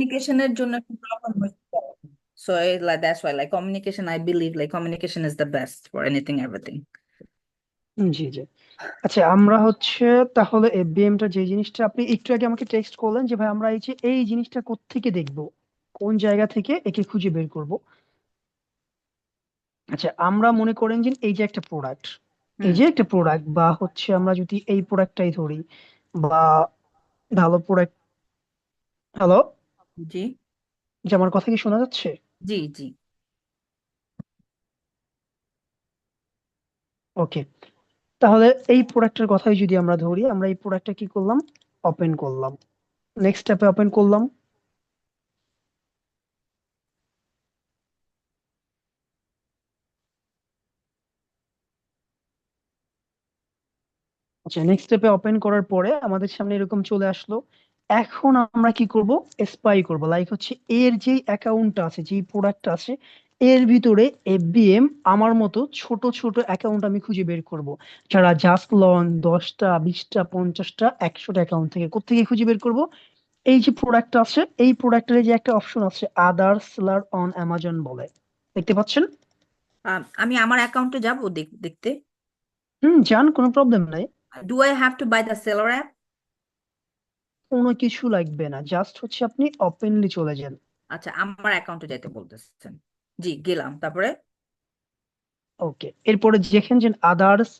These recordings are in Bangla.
কমিউনিকেশনের জন্য একটু প্রবলেম হচ্ছে। So like that's why like communication, I believe like communication is the best for anything, everything. জি জি। আচ্ছা আমরা হচ্ছে তাহলে এফবিএম টা যে জিনিসটা আপনি একটু আগে আমাকে টেক্সট করলেন যে ভাই আমরা এই জিনিসটা কোত্থেকে দেখবো, কোন জায়গা থেকে একে খুঁজে বের করব। আচ্ছা আমরা মনে করেন যে এই যে একটা প্রোডাক্ট, এই হুম। যে একটা প্রোডাক্ট বা হচ্ছে আমরা যদি এই প্রোডাক্টটাই ধরি বা ভালো প্রোডাক্ট। হ্যালো, জি যে আমার কথা কি শোনা যাচ্ছে? জি জি। ওকে, তাহলে এই প্রোডাক্টের কথাই যদি আমরা ধরি, আমরা এই প্রোডাক্টটা কি করলাম, ওপেন করলাম, নেক্সট স্টেপে ওপেন করলাম। আচ্ছা নেক্সট স্টেপে ওপেন করার পরে আমাদের সামনে এরকম চলে আসলো। এখন আমরা কি করব, স্পাই করব, লাইক হচ্ছে এর যে অ্যাকাউন্টটা আছে, যে প্রোডাক্ট আছে এর ভিতরে এফবিএম আমার মতো ছোট ছোট অ্যাকাউন্ট আমি খুঁজে বের করব, যারা জাস্ট লন 10টা 20টা 50টা 100টা অ্যাকাউন্ট থেকে কোত্থেকে খুঁজে বের করব। এই যে প্রোডাক্ট আছে এই প্রোডাক্টের যে একটা অপশন আছে আদার সেলার অন অ্যামাজন বলে, দেখতে পাচ্ছেন? আমি আমার অ্যাকাউন্টে যাব দেখতে। যান, কোনো প্রবলেম নাই। Do I have to buy the seller app? কোনো কিছু লাগবে না, জাস্ট হচ্ছে আপনি ওপেনলি চলে যান। আচ্ছা, আমার অ্যাকাউন্টে যাইতে বলতেছেন। জি, গেলাম, তারপরে ওকে, এরপরে দেখেন যে আদার্স।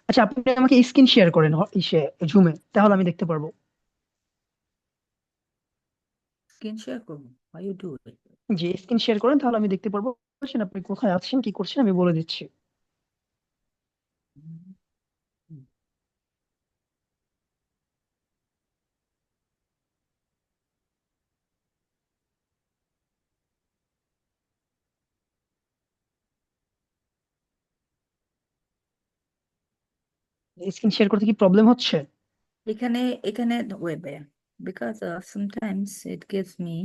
আচ্ছা আপনি আমাকে স্ক্রিন শেয়ার করেন ইসে জুমে, তাহলে আমি দেখতে পারবো। স্ক্রিন শেয়ার করবো? Why you do it? যে স্ক্রিন শেয়ার করেন তাহলে আমি দেখতে পারবো আপনি কোথায় আছেন কি করছেন, আমি বলে দিচ্ছি। স্ক্রিন শেয়ার করতে কি প্রবলেম হচ্ছে? এখানে এখানে ওয়েবে, because sometimes it gives me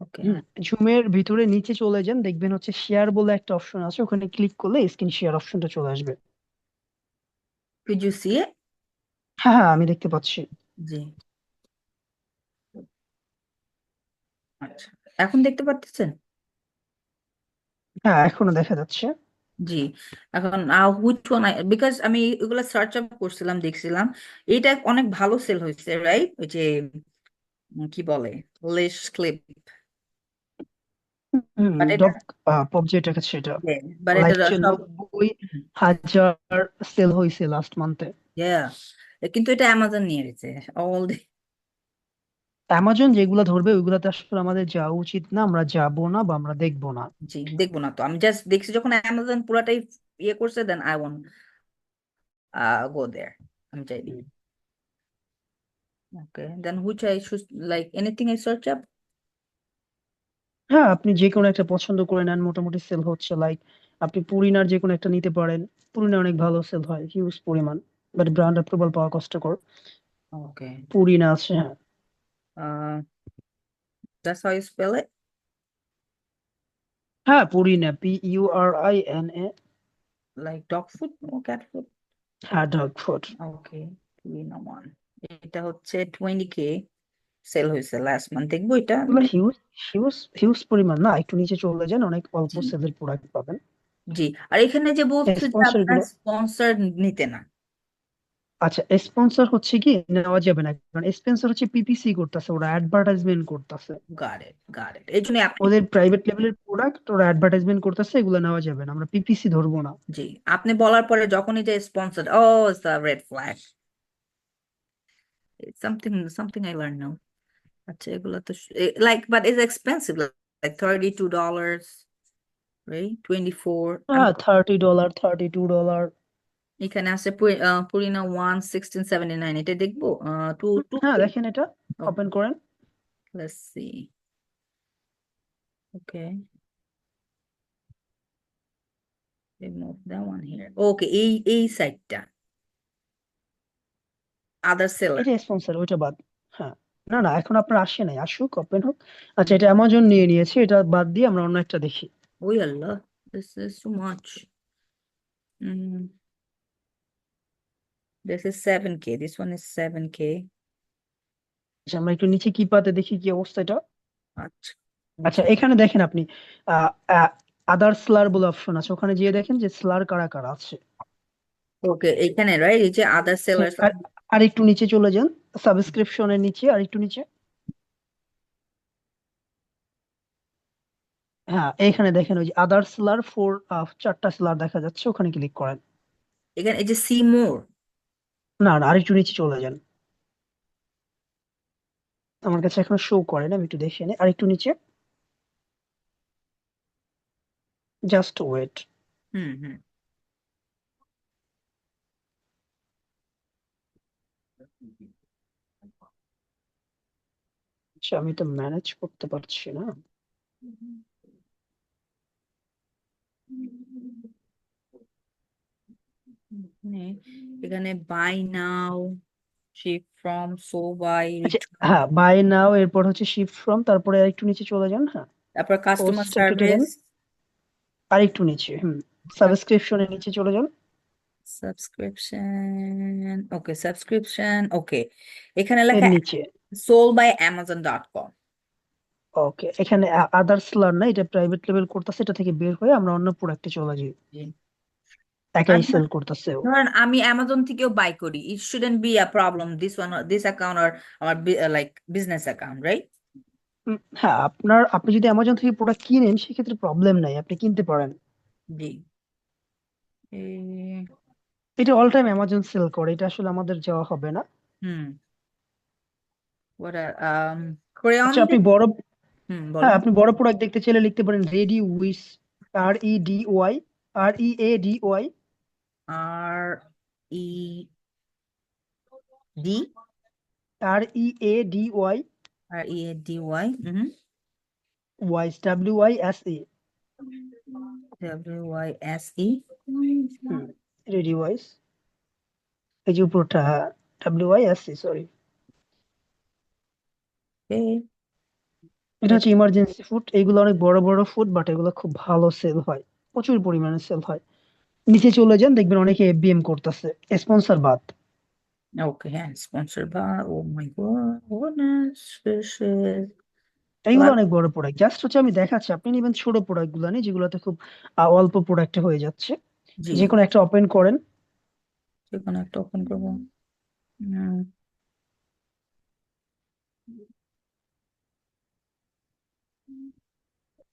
okay. জুমের ভিতরে নিচে চলে যান, দেখবেন হচ্ছে শেয়ার বলে একটা অপশন আছে, ওখানে ক্লিক করলে স্ক্রিন শেয়ার অপশনটা চলে আসবে। Could you see it? হ্যাঁ হ্যাঁ আমি দেখতে পাচ্ছি। জি, আচ্ছা, এখন দেখতে পাচ্ছেন? হ্যাঁ এখনো দেখা যাচ্ছে। জি। এখন হুইচ ওয়ান, বিকজ আমি এগুলো সার্চ আপ করছিলাম, দেখছিলাম এটা অনেক ভালো সেল হয়েছে, রাইট? ওই যে কি বলে, লেশ ক্লিপ। বাট এটা, ডগ পপ যেটা আছে সেটা বাট এটা লাইক সব 90,000 সেল হয়েছে লাস্ট মান্থে। yeah, কিন্তু এটা অ্যামাজন নিয়ে গেছে অল। অ্যামাজন যেগুলা ধরবে ওইগুলাতে আসলে আমাদের যাওয়া উচিত না, আমরা যাব না বা আমরা দেখবো না। জি, দেখবো না তো, আমি জাস্ট দেখছি যখন অ্যামাজন পুরাটাই ইয়ে করছে, দেন আই ওয়ান্ট গো দেয়ার, আমি চাই দিই। Okay, then which I should, like anything I search up? হ্যাঁ আপনি যে কোনো একটা পছন্দ করে নেন, মোটামুটি সেল হচ্ছে, লাইক আপনি পুরিনার যে কোনো একটা নিতে পারেন। পুরিনা অনেক ভালো সেল হয়, হিউজ পরিমাণ, বাট ব্র্যান্ড অ্যাপ্রুভাল পাওয়া কষ্টকর। ওকে, পুরিনা আছে, হ্যাঁ। দ্যাটস হাউ ইউ স্পেল ইট? হ্যাঁ পুরিনা, PURINA। লাইক ডগ ফুড ও ক্যাট ফুড? হ্যাঁ ডগ ফুড। ওকে, না ওয়ান, এটা হচ্ছে 20K সেল হয়েছে লাস্ট মান্থ, দেখবো এটা? এগুলো হিউজ হিউজ হিউজ পরিমাণ না, একটু নিচে চলে যান, অনেক অল্প জি সেলের প্রোডাক্ট পাবেন। জি। আর এখানে যে বলছে যে স্পন্সর আপনার গুলো, স্পন্সর নিতে না। আচ্ছা স্পন্সর হচ্ছে কি নেওয়া যাবে না, কারণ স্পন্সর হচ্ছে পিপিসি করতেছে, ওরা অ্যাডভার্টাইজমেন্ট করতেছে, গট ইট, এই জন্য আপনি, ওদের প্রাইভেট লেভেলের প্রোডাক্ট ওরা অ্যাডভার্টাইজমেন্ট করতেছে, এগুলো নেওয়া যাবে না, আমরা পিপিসি ধরবো না। জি, আপনি বলার পরে যখনই যে sponsor, oh it's a red flag, something I learn now. আচ্ছা, এগুলো তো like but is expensive, like $32, right? 24। আমি হ্যাঁ $30 $32। এখানে আছে পুরিনা 1 1679, এটা দেখবো? টু টু হ্যাঁ দেখেন এটা, ওপেন করেন। Let's see. Okay, remove that one here. ওকে, এই সাইটটা আদার সেলার। এটা স্পন্সর, ওইটা বাদ। হ্যাঁ, না না এখন আপনার আসে নাই, আসুক ওপেন হোক। আচ্ছা এটা অ্যামাজন নিয়ে নিয়েছে, এটা বাদ দিয়ে আমরা অন্য একটা দেখি। ওই আল্লাহ, this is too much. This is 7K. This one is 7K. আচ্ছা, আমরা একটু নিচে কি পাতে দেখি কি অবস্থা এটা। আচ্ছা আচ্ছা, নিচে। এখানে দেখেন আপনি আদার স্লার বলে অপশন আছে, ওখানে যেয়ে দেখেন যে স্লার কারা কারা আছে। ওকে, এইখানে রাইট, এই যে আদার হ্যাঁ, সেলার্স। আর আর একটু নিচে চলে যান, সাবস্ক্রিপশনের নিচে আর একটু নিচে। হ্যাঁ, এখানে দেখেন ওই যে আদার স্লার ফোর, চারটা স্লার দেখা যাচ্ছে, ওখানে ক্লিক করেন। এখানে এই যে সি মোর। না না, আর একটু নিচে চলে যান, আমার কাছে এখনো শো করে না, আমি একটু দেখে নিই, আর একটু নিচে, জাস্ট ওয়েট। হুম হুম। আচ্ছা, আমি তো ম্যানেজ করতে পারছি না। এখানে এখানে buy now, ship from, so buy, আচ্ছা, রিটার্ন, হ্যাঁ, বাই নাও, এরপর হচ্ছে শিফট ফ্রম, তারপরে আর একটু নিচে চলে যান। হ্যাঁ, তারপর কাস্টমার পোস্টটা কেটে দেন, সার্ভিস, আর একটু নিচে, সাবস্ক্রিপশনের নিচে চলে যান, সাবস্ক্রিপশন, ওকে সাবস্ক্রিপশন, ওকে। এখানে এর লেখা নিচে। Soul by অ্যামাজন.কম। ওকে, এখানে আদার্স লার্ন না, এটা প্রাইভেট লেভেল করতেছে, এটা থেকে বের হয়ে আমরা অন্য প্রোডাক্টে চলে যাই, একাই সেল করতেছে ও। ধরেন আমি অ্যামাজন থেকেও বাই করি, it shouldn't be a problem, this one, this account আর আমার লাইক বিজনেস অ্যাকাউন্ট, রাইট? হ্যাঁ, আপনি যদি অ্যামাজন থেকে প্রোডাক্ট কিনেন সেক্ষেত্রে প্রবলেম নাই, আপনি কিনতে পারেন। জি। এ, এটা অল টাইম অ্যামাজন সেল করে, এটা আসলে আমাদের যাওয়া হবে না। হুম, what are ক্রেয়ন। আচ্ছা, আপনি বড়, হুম হ্যাঁ, বলেন। আপনি বড় প্রোডাক্ট দেখতে চাইলে লিখতে পারেন ready wise, REDY, READY, R E D, READY, READY, হুম, wise, WISE। WYSE। Ready wise, এই যে উপরটা, WISE, সরি। এটা হচ্ছে ইমার্জেন্সি ফুড, এগুলো অনেক বড় বড় ফুড, বাট এগুলো খুব ভালো সেল হয়, প্রচুর পরিমাণে সেল হয়। নিচে চলে যান, দেখবেন অনেকে FBM করতেছে, স্পন্সর বাদ। ওকে, হ্যাঁ, স্পন্সর বা, ও মাই গডনেস, দিস ইজ এইগুলো লাভ। অনেক বড় প্রোডাক্ট, জাস্ট হচ্ছে আমি দেখাচ্ছি, আপনি নিবেন ছোট প্রোডাক্ট গুলো নেই, যেগুলোতে খুব অল্প প্রোডাক্টে হয়ে যাচ্ছে। জি, যে কোনো একটা ওপেন করেন। যেকোনো একটা ওপেন করবো।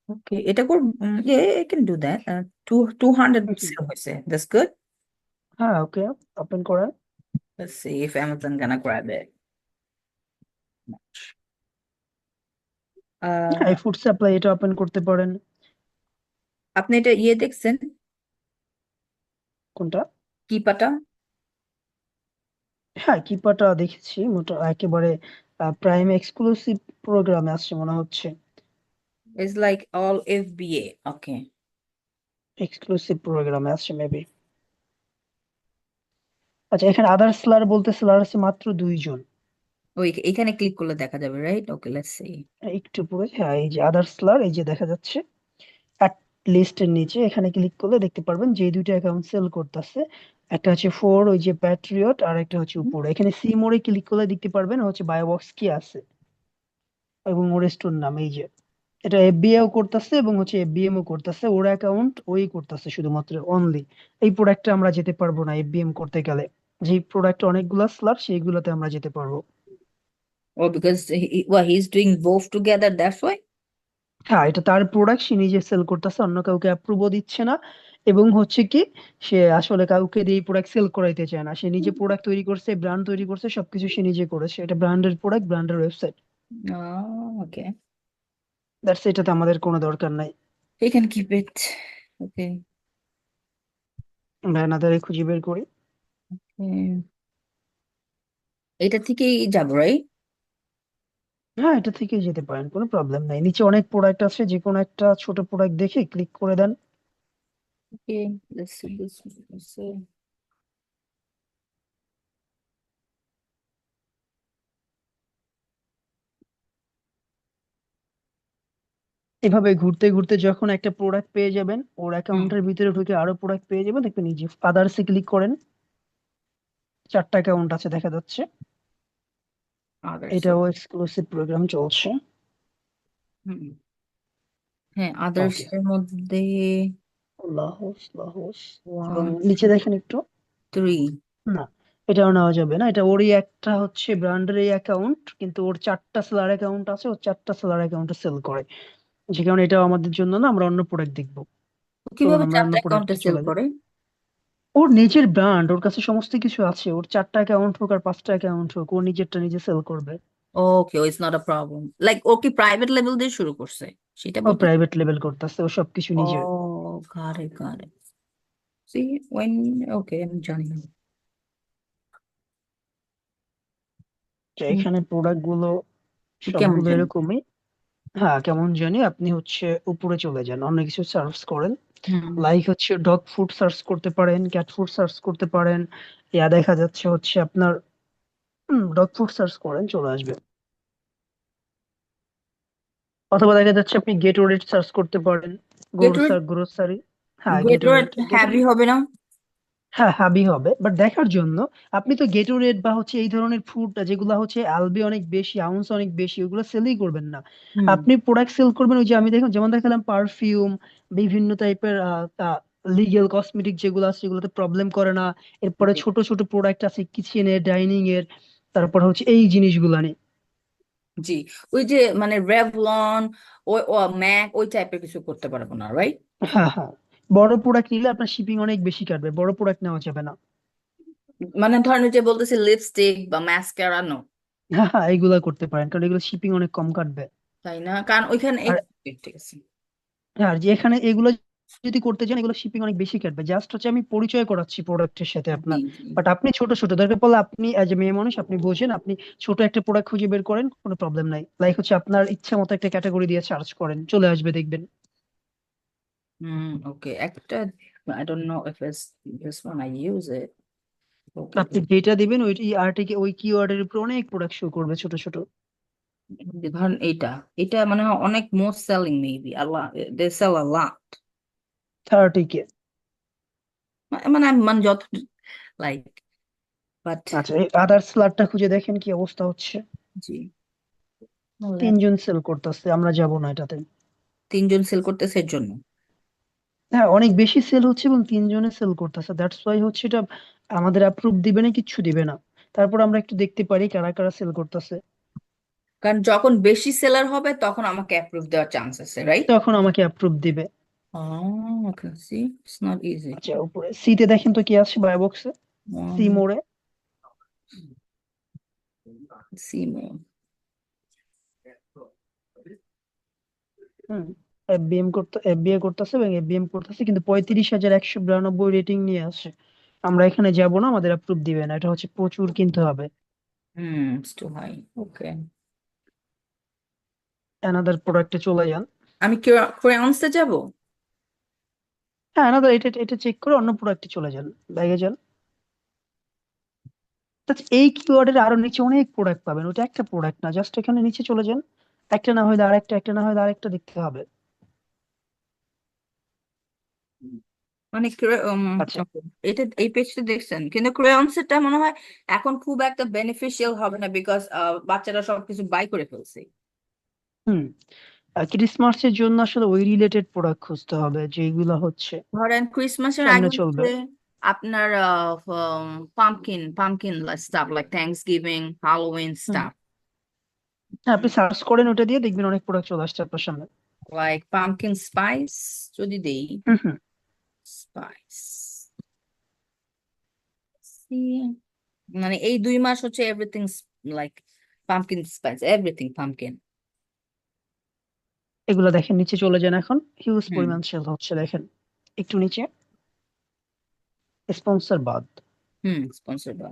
ওকে, এটা কর, I can do that. To 200 hmm, sale হয়েছে, দ্যাটস গুড। হ্যাঁ, ওকে, ওপেন করেন। Let's see if Amazon gonna grab it. হ্যাঁ, আহ, এই ফুড সাপ্লাই এটা ওপেন করতে পারেন। আপনি এটা ইয়ে দেখছেন, কোনটা? কিপাটা? হ্যাঁ, কিপাটা দেখেছি, মোটা একেবারে প্রাইম এক্সক্লুসিভ প্রোগ্রামে আসছে মনে হচ্ছে। It's like all FBA. Okay. Exclusive প্রোগ্রামে আসছে মেবি। আচ্ছা, এখানে আদার সেলার বলতে সেলার আছে মাত্র 2 জন। ওই এখানে ক্লিক করলে দেখা যাবে, রাইট? Okay, let's see. একটু পরে, হ্যাঁ, এই যে আদার সেলার, এই যে দেখা যাচ্ছে অ্যাট লিস্টের নিচে, এখানে ক্লিক করলে দেখতে পারবেন যে এই দুইটা অ্যাকাউন্ট সেল করতেছে। একটা হচ্ছে ফোর, ওই যে প্যাট্রিয়ট, আর একটা হচ্ছে উপরে, এখানে সি মোড়ে ক্লিক করলে দেখতে পারবেন হচ্ছে বায়োবক্স কি আছে এবং ওর স্টোর নাম, এই যে এটা FBA ও করতেছে এবং হচ্ছে FBM ও করতেছে, ওর অ্যাকাউন্ট ওই করতেছে শুধুমাত্র অনলি। এই প্রোডাক্টে আমরা যেতে পারবো না FBM করতে গেলে, যে প্রোডাক্ট অনেকগুলা স্লার সেইগুলোতে আমরা যেতে পারবো। Oh, because well, he's doing both together, that's why. হ্যাঁ, এটা তার প্রোডাক্ট, সে নিজে সেল করতেছে, অন্য কাউকে অ্যাপ্রুভও দিচ্ছে না। এবং হচ্ছে কি, সে আসলে কাউকে দিয়ে প্রোডাক্ট সেল করাইতে চায় না, সে নিজে প্রোডাক্ট তৈরি করছে, ব্র্যান্ড তৈরি করছে, সবকিছু সে নিজে করেছে, এটা ব্র্যান্ডের প্রোডাক্ট, ব্র্যান্ডের ওয়েবসাইট। Oh, okay. দ্যাটস, এটাতে আমাদের কোনো দরকার নাই। He can keep it. Okay. আমরা এনাদের খুঁজে বের করি। Okay. এটা থেকেই যাব, রাইট? হ্যাঁ, এটা থেকে যেতে পারেন, কোনো প্রবলেম নাই, নিচে অনেক প্রোডাক্ট আছে, যে কোনো একটা ছোট প্রোডাক্ট দেখে ক্লিক করে দেন। Okay, let's see this. Let's see. এভাবে ঘুরতে ঘুরতে যখন একটা প্রোডাক্ট পেয়ে যাবেন, ওর হুম। অ্যাকাউন্টের ভিতরে ঢুকে আরো প্রোডাক্ট পেয়ে যাবেন, দেখবেন এই যে আদার্সে ক্লিক করেন, চারটা অ্যাকাউন্ট আছে দেখা যাচ্ছে। আদার্স। এটাও এক্সক্লুসিভ প্রোগ্রাম চলছে। হুম। হ্যাঁ, আদার্স ওকে, এর মধ্যে লাহোস লাহোস, এবং ওয়ান নিচে দেখেন একটু। থ্রি। না, এটাও নেওয়া যাবে না। এটা ওরই একটা হচ্ছে ব্র্যান্ডের এই অ্যাকাউন্ট, কিন্তু ওর 4টা সেলার অ্যাকাউন্ট আছে, ও 4টা সেলার অ্যাকাউন্টে সেল করে। যে কারণে এটাও আমাদের জন্য না, আমরা অন্য প্রোডাক্ট দেখবো। চলুন কিভাবে আমরা অন্য চারটা অ্যাকাউন্টে প্রোডাক্টে সেল চলে যাই। করে? ওর নিজের ব্র্যান্ড, ওর কাছে সমস্ত কিছু আছে। ওর 4টা অ্যাকাউন্ট হোক আর 5টা অ্যাকাউন্ট হোক, ও নিজেরটা নিজে সেল করবে। Okay, it's not a problem. Like ও কি প্রাইভেট লেভেল দিয়ে শুরু করছে সেটা ও বলতে? প্রাইভেট লেভেল করতেছে, ও সবকিছু ও, নিজের। গারে গারে। C when. ওকে, আমি জানি না। তো হুম, এখানে প্রোডাক্ট গুলো কেমন সবগুলো জানি। এরকমই। হ্যাঁ, কেমন জানি, আপনি হচ্ছে উপরে চলে যান, অন্য কিছু সার্চ করেন। হুম। লাইক হচ্ছে ডগ ফুড সার্চ করতে পারেন, ক্যাট ফুড সার্চ করতে পারেন। ইয়া দেখা যাচ্ছে হচ্ছে আপনার ডগ ফুড সার্চ করেন, চলে আসবে। অথবা দেখা যাচ্ছে আপনি গেটোরেট সার্চ করতে পারেন। গেটওয়ে। গ্রোসারি। হ্যাঁ, গেটওয়ে গেটোরেট। হ্যাভি হবে না? হ্যাঁ, হাবি হবে, বাট দেখার জন্য। আপনি তো গেটোরেট বা হচ্ছে এই ধরনের ফুড যেগুলো হচ্ছে অ্যালবি অনেক বেশি, আউন্স অনেক বেশি, ওগুলো সেলই করবেন না। হুম। আপনি প্রোডাক্ট সেল করবেন ওই যে আমি দেখুন যেমন দেখালাম, পারফিউম, বিভিন্ন টাইপের লিগেল কসমেটিক যেগুলো আছে সেগুলোতে প্রবলেম করে না। এরপরে জি। ছোট ছোট প্রোডাক্ট আছে কিচেনের, ডাইনিং এর, তারপর হচ্ছে এই জিনিসগুলো নিয়ে। জি। ওই যে মানে রেভলন, ওই ও ম্যাক, ওই টাইপের কিছু করতে পারবো না, রাইট? হ্যাঁ, হ্যাঁ, বড় প্রোডাক্ট নিলে আপনার শিপিং অনেক বেশি কাটবে, বড় প্রোডাক্ট নেওয়া যাবে না। মানে ধরেন ওই যে বলতেছি লিপস্টিক বা মাস্কারা, নো? হ্যাঁ, হ্যাঁ, এগুলা করতে পারেন, কারণ এগুলো শিপিং অনেক কম কাটবে। তাই না? কারণ ওইখানে আর ঠিক আছে। আর যে এখানে এগুলো যদি করতে চান, এগুলো শিপিং অনেক বেশি কাটবে। জাস্ট হচ্ছে আমি পরিচয় করাচ্ছি প্রোডাক্টের সাথে জি আপনার। জি। বাট আপনি ছোট ছোট দরকার পড়লে, আপনি এজ এ মেয়ে মানুষ আপনি বোঝেন, আপনি ছোট একটা প্রোডাক্ট খুঁজে বের করেন, কোনো প্রবলেম নাই। লাইক হচ্ছে আপনার ইচ্ছা মতো একটা ক্যাটাগরি দিয়ে সার্চ করেন, চলে আসবে দেখবেন। হুম। ওকে, একটা I don't know if it's this one I use it. Okay. আপনি যেটা দিবেন ওই আর্টিকে ওই কিওয়ার্ডের উপর অনেক প্রোডাক্ট শো করবে ছোট ছোট। ধরেন এইটা, এটা মানে অনেক মোস্ট সেলিং মেবি আল্লাহ, they sell a lot. 30K। মানে মানে যত লাইক, বাট আচ্ছা, এই আদার স্লারটা খুঁজে দেখেন কি অবস্থা হচ্ছে। জি। 3জন সেল করতেছে, আমরা যাব না এটাতে। তিনজন সেল করতেছে এর জন্য? হ্যাঁ, অনেক বেশি সেল হচ্ছে এবং 3জনে সেল করতেছে, দ্যাটস ওয়াই হচ্ছে এটা আমাদের অ্যাপ্রুভ দিবে না, কিচ্ছু দিবে না। তারপর আমরা একটু দেখতে পারি কারা কারা সেল করতেছে। কারণ যখন বেশি সেলার হবে তখন আমাকে অ্যাপ্রুভ দেওয়ার চান্স আছে, রাইট? তখন আমাকে অ্যাপ্রুভ দিবে। ওকে, সি ইটস নট ইজি। আচ্ছা, উপরে সিতে দেখেন তো কি আছে বাই বক্সে। সি ওয়ান মোড়ে। সি মো। হুম, এফবিএম করতেছে এবং এফবিএম করতেছে, কিন্তু 35,192 রেটিং নিয়ে আসে। আমরা এখানে যাব না, আমাদের অ্যাপ্রুভ দিবে না, এটা হচ্ছে প্রচুর কিনতে হবে। Hmm, it's too high. Okay. Another প্রোডাক্টে চলে যান। আমি ক্রেয়ন্সে যাব? হ্যাঁ, অ্যানাদার, এটা এটা চেক করে অন্য প্রোডাক্টে চলে যান, ব্যাগে যান। আচ্ছা, এই কিওয়ার্ডের আরো নিচে অনেক প্রোডাক্ট পাবেন, ওটা একটা প্রোডাক্ট না, জাস্ট এখানে নিচে চলে যান। একটা না হলে আরেকটা, একটা না হলে আরেকটা দেখতে হবে। মানে আচ্ছা। okay, এটা এই পেজটা দেখছেন, কিন্তু ক্রেয়ন্সটা মনে হয় এখন খুব একটা বেনিফিশিয়াল হবে না, বিকজ বাচ্চারা সবকিছু বাই করে ফেলছে। হুম। ক্রিসমাসের জন্য আসলে ওই রিলেটেড প্রোডাক্ট খুঁজতে হবে যেগুলো হচ্ছে ধরেন ক্রিসমাসের সামনে আগে চলবে। হচ্ছে আপনার pumpkin pumpkin stuff like Thanksgiving, Halloween hmm. Stuff. হ্যাঁ, আপনি সার্চ করেন ওটা দিয়ে, দেখবেন অনেক প্রোডাক্ট চলে আসছে আপনার সামনে। লাইক পামকিন স্পাইস যদি দেই, হুম, হুম। স্পাইস, মানে এই 2 মাস হচ্ছে everything like pumpkin spice, everything pumpkin. এগুলো দেখেন, নিচে চলে যান এখন, হিউজ হুম। পরিমাণ সেল হচ্ছে দেখেন। একটু নিচে, স্পন্সর বাদ। হুম, স্পন্সর বা।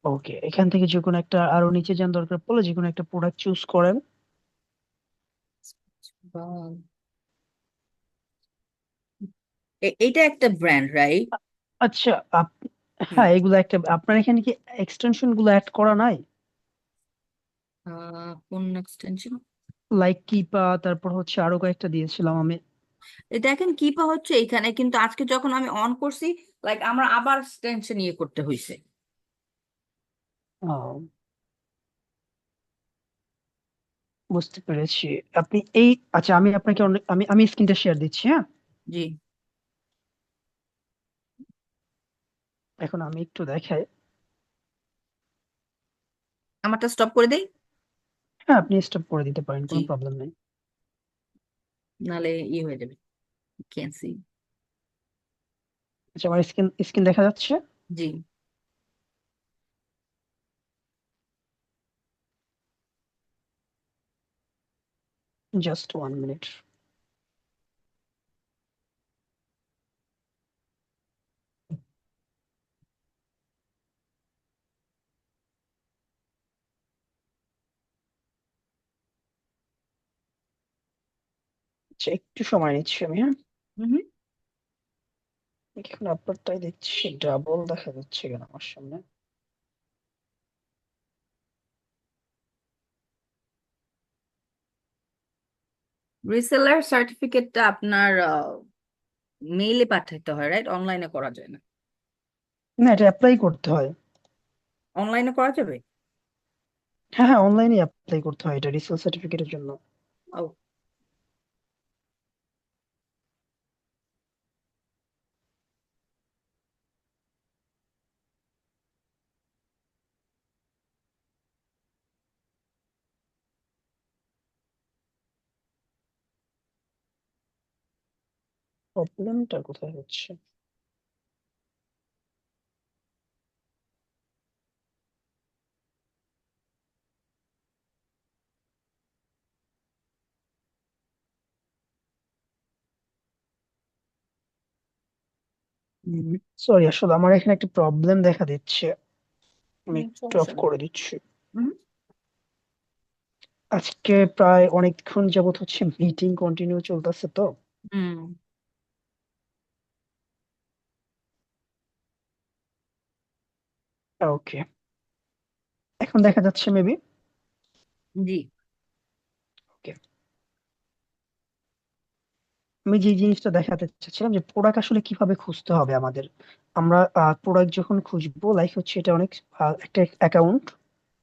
ওকে, এখান থেকে যে কোনো একটা, আরো নিচে যান, দরকার পড়লে যে কোনো একটা প্রোডাক্ট চুজ করেন। এটা একটা ব্র্যান্ড, রাইট? আচ্ছা, হ্যাঁ, এগুলো একটা, আপনার এখানে কি এক্সটেনশন গুলো অ্যাড করা নাই? কোন এক্সটেনশন? লাইক কিপা, তারপর হচ্ছে আরো কয়েকটা দিয়েছিলাম আমি। দেখেন কি পা হচ্ছে এখানে, কিন্তু আজকে যখন আমি অন করছি লাইক আমার আবার এক্সটেনশন ইয়ে করতে হয়েছে। আহ, বুঝতে পেরেছি। আপনি এই, আচ্ছা আমি আপনাকে আমি আমি স্ক্রিনটা শেয়ার দিচ্ছি, হ্যাঁ। জি। এখন আমি একটু দেখাই। আমারটা স্টপ করে দেই। হ্যাঁ, আপনি স্টপ করে দিতে পারেন, জি, কোনো প্রবলেম নেই। নালে ইয়ে হয়ে যাবে, ক্যান্সি। আচ্ছা, আমার স্ক্রিন স্ক্রিন দেখা যাচ্ছে। জি। Just 1 minute. আচ্ছা, একটু সময় নিচ্ছি আমি, হ্যাঁ। হুম। এখন আপনারটাই দিচ্ছি, ডাবল দেখা যাচ্ছে কেন আমার সামনে? রিসেলার সার্টিফিকেটটা আপনার মেইলে পাঠাতে হয়, রাইট? অনলাইনে করা যায় না? না, এটা অ্যাপ্লাই করতে হয়। অনলাইনে করা যাবে? হ্যাঁ হ্যাঁ, অনলাইনে অ্যাপ্লাই করতে হয় এটা রিসেল সার্টিফিকেটের জন্য। ও। প্রবলেমটা কোথায় হচ্ছে? সরি, আসলে আমার এখানে একটা প্রবলেম দেখা দিচ্ছে। আমি একটু অফ সমস্যা নেই। করে দিচ্ছি। হুম। আজকে প্রায় অনেকক্ষণ যাবত হচ্ছে মিটিং কন্টিনিউ চলতেছে তো। হুম। ওকে, এখন দেখা যাচ্ছে মেবি। জি। ওকে, আমি যে জিনিসটা দেখাতে চাচ্ছিলাম যে প্রোডাক্ট আসলে কিভাবে খুঁজতে হবে আমাদের। আমরা প্রোডাক্ট যখন খুঁজবো, লাইক হচ্ছে এটা অনেক একটা অ্যাকাউন্ট।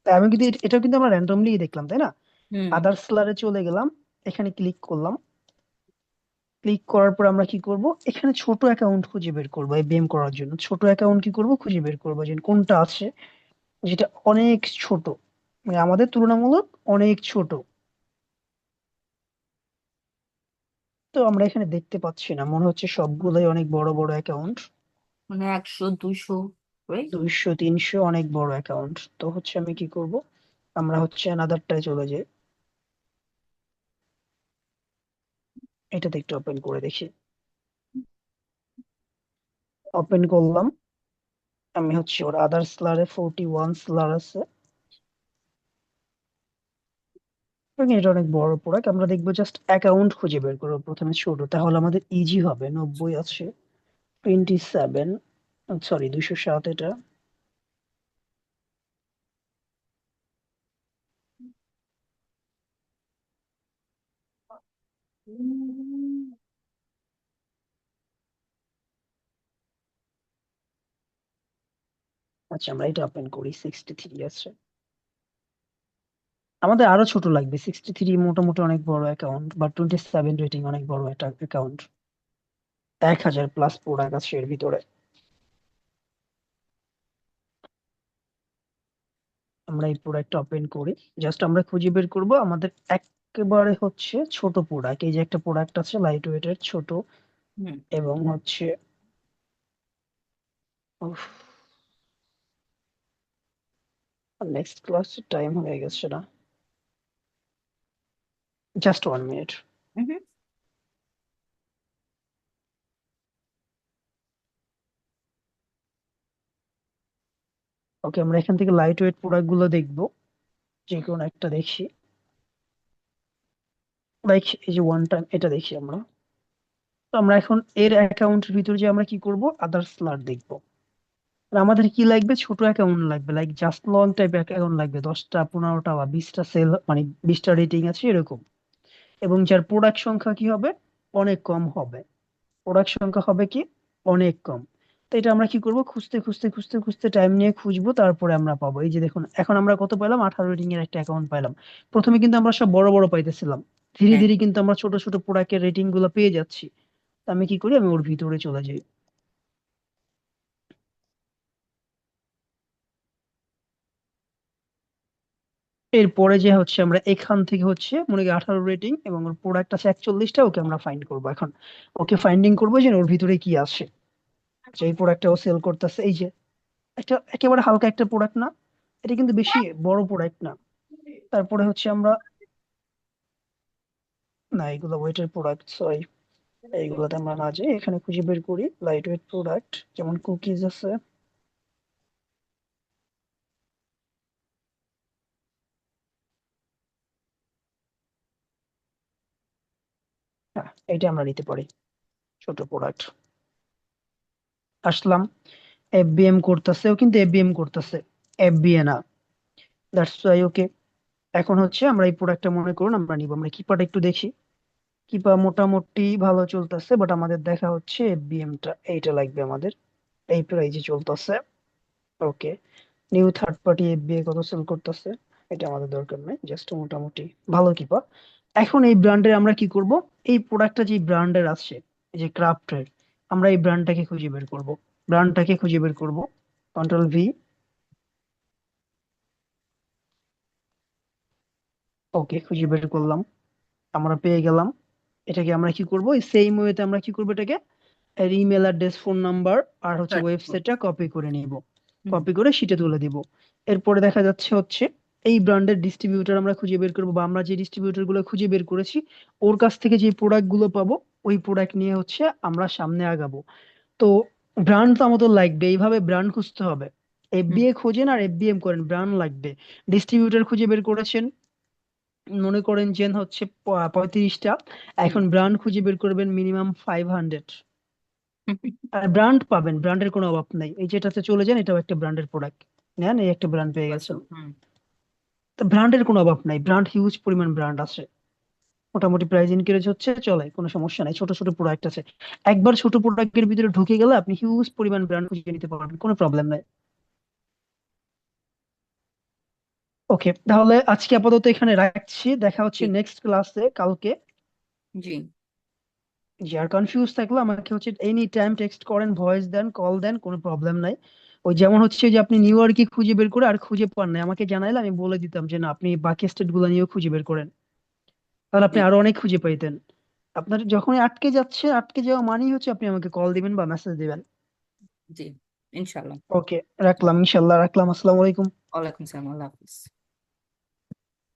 আমি কিন্তু এটাও কিন্তু আমরা র্যান্ডমলি দেখলাম, তাই না? হুম। আদার সেলারে চলে গেলাম, এখানে ক্লিক করলাম। ক্লিক করার পর আমরা কি করব, এখানে ছোট অ্যাকাউন্ট খুঁজে বের করবো। এই বেম করার জন্য ছোট অ্যাকাউন্ট কি করব, খুঁজে বের করবো যে কোনটা আছে যেটা অনেক ছোট, মানে আমাদের তুলনামূলক অনেক ছোট। তো আমরা এখানে দেখতে পাচ্ছি না, মনে হচ্ছে সবগুলোই অনেক বড় বড় অ্যাকাউন্ট। মানে 100, 200, রাইট? 200 300 অনেক বড় অ্যাকাউন্ট। তো হচ্ছে আমি কি করব, আমরা হচ্ছে অ্যানাদারটায় চলে যাই। এটাতে একটু ওপেন করে দেখি। ওপেন করলাম। আমি হচ্ছে ওর আদার স্লারে 41 স্লার আছে। এবং এটা অনেক বড় প্রোডাক্ট, আমরা দেখবো জাস্ট অ্যাকাউন্ট খুঁজে বের করবো প্রথমে ছোট, তাহলে আমাদের ইজি হবে। 90 আছে, 27, সরি 207 এটা। আচ্ছা, আমরা এটা ওপেন করি, 63 আছে। আমাদের আরো ছোট লাগবে, 63 মোটামুটি অনেক বড় অ্যাকাউন্ট, বা 27 রেটিং অনেক বড় একটা অ্যাকাউন্ট। 1000 প্লাস প্রোডাক্ট আছে এর ভিতরে। আমরা এই প্রোডাক্টটা ওপেন করি। জাস্ট আমরা খুঁজে বের করব আমাদের একেবারে হচ্ছে ছোট প্রোডাক্ট। এই যে একটা প্রোডাক্ট আছে লাইট ওয়েটের ছোট, হুম। এবং হচ্ছে নেক্সট ক্লাস টাইম হয়ে গেছে না? Just 1 minute. হুম। ওকে, আমরা এখান থেকে লাইট ওয়েট প্রোডাক্ট গুলো দেখবো, যে কোনো একটা দেখি। লাইক এই যে ওয়ান টাইম, এটা দেখি আমরা। তো আমরা এখন এর অ্যাকাউন্টের ভিতরে যে আমরা কি করব, আদার স্লট দেখবো। আর আমাদের কি লাগবে, ছোট অ্যাকাউন্ট লাগবে, like just long type account লাগবে, 10টা 15টা বা 20টা সেল, মানে 20টা রেটিং আছে এরকম। এবং যার প্রোডাক্ট সংখ্যা কি হবে, অনেক কম হবে। প্রোডাক্ট সংখ্যা হবে কি, অনেক কম। তো এটা আমরা কি করব, খুঁজতে খুঁজতে খুঁজতে খুঁজতে টাইম নিয়ে খুঁজবো, তারপরে আমরা পাবো। এই যে দেখুন, এখন আমরা কত পেলাম, 18 রেটিং এর একটা অ্যাকাউন্ট পাইলাম। প্রথমে কিন্তু আমরা সব বড় বড় পাইতেছিলাম, ধীরে হ্যাঁ। ধীরে কিন্তু আমরা ছোট ছোট প্রোডাক্টের রেটিং গুলো পেয়ে যাচ্ছি। তো আমি কি করি, আমি ওর ভিতরে চলে যাই। এরপরে যে হচ্ছে আমরা এখান থেকে হচ্ছে মনে করি 18 রেটিং এবং ওর প্রোডাক্ট আছে 41টা, ওকে আমরা ফাইন্ড করবো এখন। ওকে ফাইন্ডিং করবো যে ওর ভিতরে কি আছে, যে এই প্রোডাক্টটা ও সেল করতেছে। এই যে একটা একেবারে হালকা একটা প্রোডাক্ট না, এটা কিন্তু বেশি বড় প্রোডাক্ট না। তারপরে হচ্ছে আমরা, না এগুলো ওয়েটের প্রোডাক্ট, সরি, এইগুলোতে আমরা না যাই, এখানে খুঁজে বের করি লাইট ওয়েট প্রোডাক্ট, যেমন কুকিজ আছে। হ্যাঁ, এটা আমরা নিতে পারি, ছোট প্রোডাক্ট। আসলাম, এফবিএম করতেছে, ও কিন্তু এফবিএম করতেছে, এফবিএ না, দ্যাটস ওয়াই ওকে। এখন হচ্ছে আমরা এই প্রোডাক্টটা মনে করুন আমরা নিব, আমরা কিপাটা একটু দেখি। কিপা মোটামুটি ভালো চলতেছে, বাট আমাদের দেখা হচ্ছে এফবিএম টা, এইটা লাগবে আমাদের, এই প্রাইজে চলতেছে। ওকে, নিউ থার্ড পার্টি এফবিএ কত সেল করতেছে, এটা আমাদের দরকার নেই, জাস্ট মোটামুটি ভালো কিপা। এখন এই ব্র্যান্ডের আমরা কি করব, এই প্রোডাক্টটা যে ব্র্যান্ডের আছে, এই যে ক্রাফটের, আমরা এই ব্র্যান্ডটাকে খুঁজে বের করব, ব্র্যান্ডটাকে খুঁজে বের করব, কন্ট্রোল ভি। ওকে, খুঁজে বের করলাম, আমরা পেয়ে গেলাম। এটাকে আমরা কি করব, এই সেম ওয়েতে আমরা কি করবো এটাকে, এর ইমেল অ্যাড্রেস, ফোন নাম্বার আর হচ্ছে Search করবো। ওয়েবসাইটটা কপি করে নিব, হুম। কপি করে শিটে তুলে দিব। এরপরে দেখা যাচ্ছে হচ্ছে এই ব্র্যান্ডের ডিস্ট্রিবিউটর আমরা খুঁজে বের করবো, বা আমরা যে ডিস্ট্রিবিউটর গুলো খুঁজে বের করেছি ওর কাছ থেকে যে প্রোডাক্ট গুলো পাবো, ওই প্রোডাক্ট নিয়ে হচ্ছে আমরা সামনে আগাবো। তো ব্র্যান্ড তো আমাদের লাগবে, এইভাবে ব্র্যান্ড খুঁজতে হবে। হুম। এফবিএ খোঁজেন আর এফবিএম করেন, ব্র্যান্ড লাগবে। ডিস্ট্রিবিউটর খুঁজে বের করেছেন, মনে করেন যে হচ্ছে 35টা, হুম। এখন ব্র্যান্ড খুঁজে বের করবেন মিনিমাম 500। আর ব্র্যান্ড পাবেন, ব্র্যান্ডের কোনো অভাব নাই, এই যেটাতে চলে যান, এটাও একটা ব্র্যান্ডের প্রোডাক্ট, নেন, এই একটা ব্র্যান্ড পেয়ে আচ্ছা, গেছেন। হুম। তো ব্র্যান্ডের কোনো অভাব নাই, ব্র্যান্ড হিউজ পরিমাণ ব্র্যান্ড আছে, মোটামুটি প্রাইস ইনক্রিজ হচ্ছে, চলে, কোনো সমস্যা নাই, ছোট ছোট প্রোডাক্ট আছে। একবার ছোট প্রোডাক্টের ভিতরে ঢুকে গেলে আপনি হিউজ পরিমাণ ব্র্যান্ড খুঁজে নিতে পারবেন, কোনো প্রবলেম নাই। ওকে, তাহলে আজকে আপাতত এখানে রাখছি, দেখা হচ্ছে জি। নেক্সট ক্লাসে কালকে। জি। যার কনফিউজ থাকলে আমাকে হচ্ছে এনি টাইম টেক্সট করেন, ভয়েস দেন, কল দেন, কোনো প্রবলেম নাই। ওই যেমন হচ্ছে যে আপনি নিউ ইয়র্কে খুঁজে বের করে আর খুঁজে পান না, আমাকে জানাইলে আমি বলে দিতাম যে না, আপনি বাকি স্টেট গুলো নিয়েও খুঁজে বের করেন, তাহলে আপনি জি। আরো অনেক খুঁজে পাইতেন। আপনার যখনই আটকে যাচ্ছে, আটকে যাওয়া মানেই হচ্ছে আপনি আমাকে কল দিবেন বা মেসেজ দিবেন। জি। ইনশাল্লাহ। ওকে, রাখলাম, ইনশাল্লাহ রাখলাম, আসসালামু আলাইকুম। ওয়ালাইকুম সালাম, আল্লাহ হাফিজ।